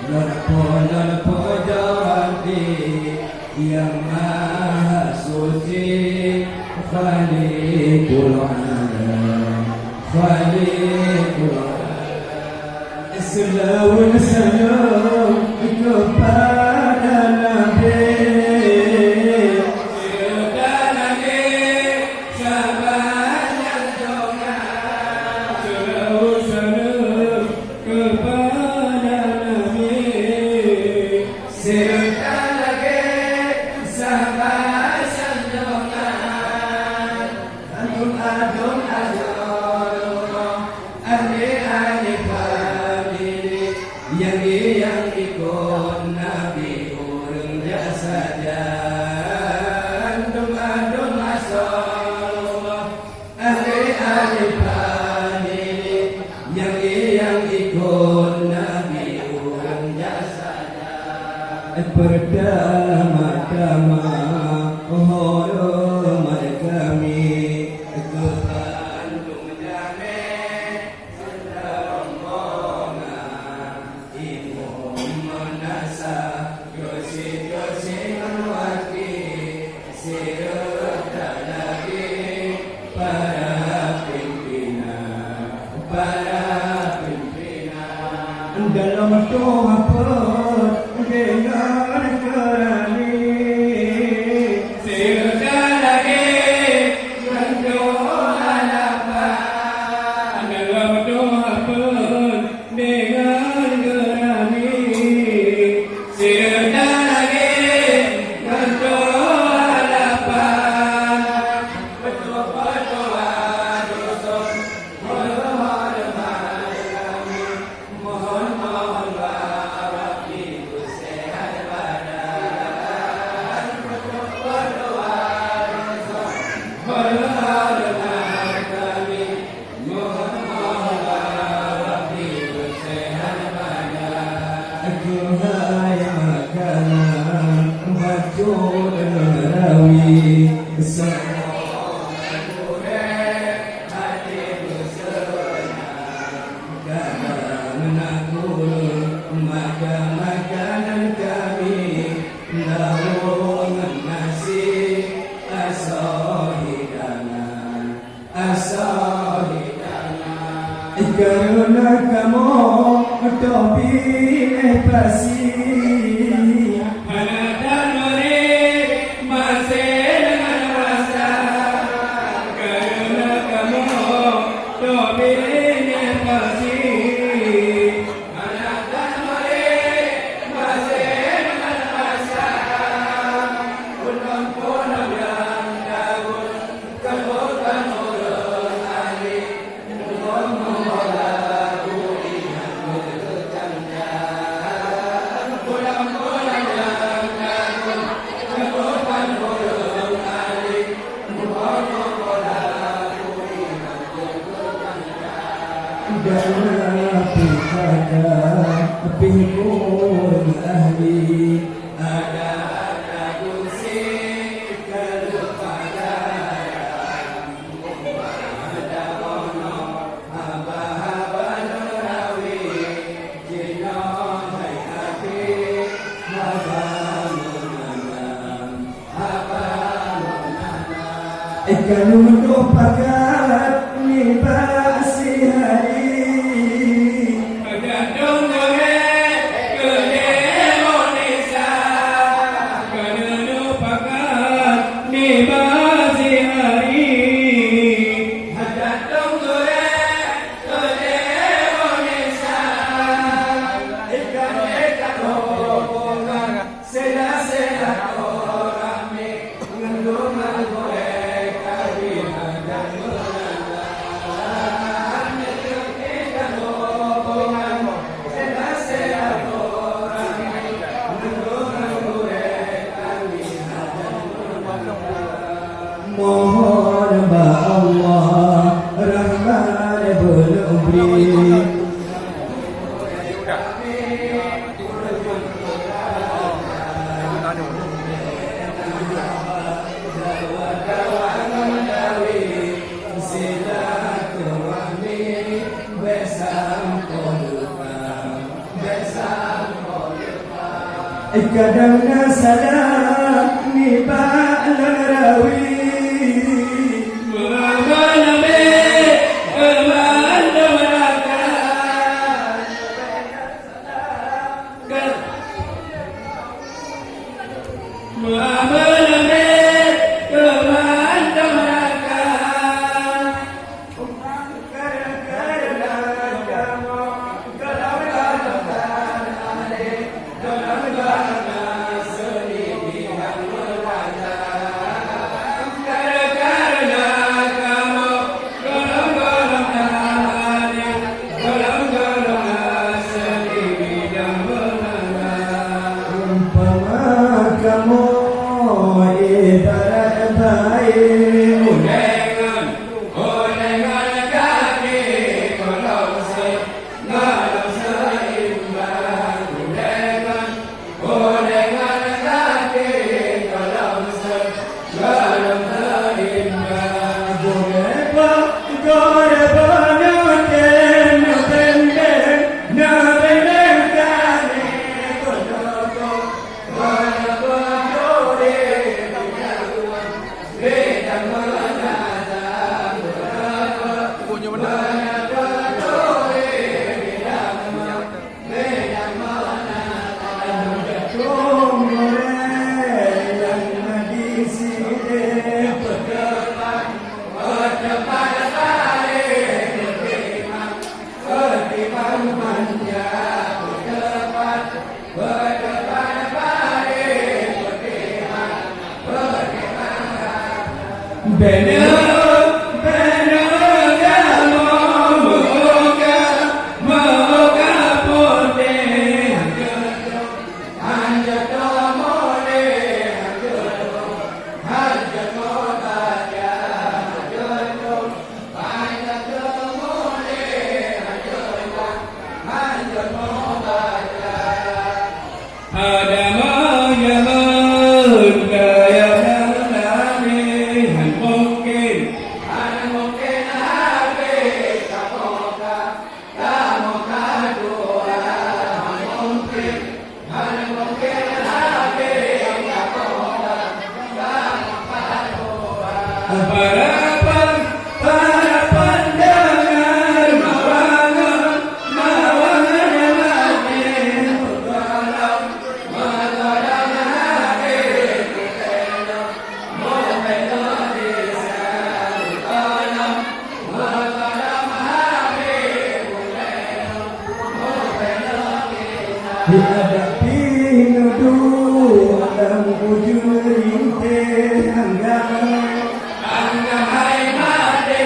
Lempo jawati yang maha suci, Khaliqul alam, Khaliqul alam. Salawat salam kepada Nabi. Yang ikut Nabi urang jasa dan adum asalullah ahli fadili yang ikut Nabi urang jasa dan pertama-tama hormat kami dalam doa dengan kerani serta lagi berdoa lapar dalam doa dengan kerani serta lagi berdoa lapar berdoa dosa makanan kami lawangan nasi asahidana karena kamu topi pasti Pihun ahli ada kursi kelupada ada ono haba nurawi jino hai hati haba menanam ikan merupakan nibasi hari mohon Allah Rahman belum beri kadangna salam ni ba'lan rawi dihadapi nuduh dalam ujung rintik hanggang hai mati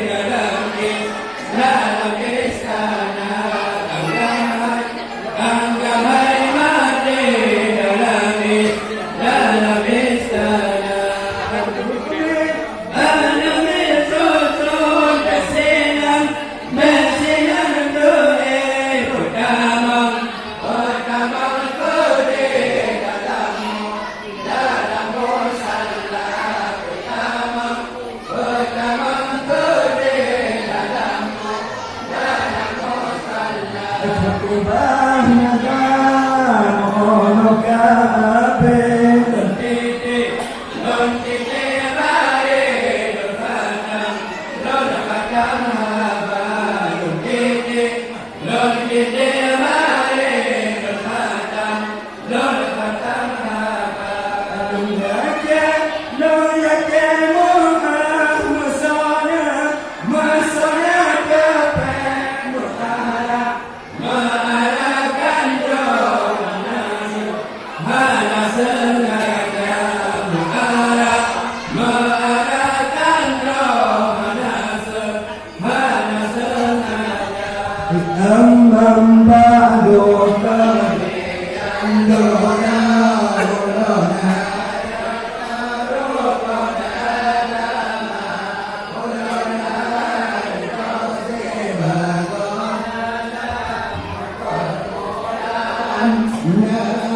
dalam istana hanggang hai mati dalam istana Yeah.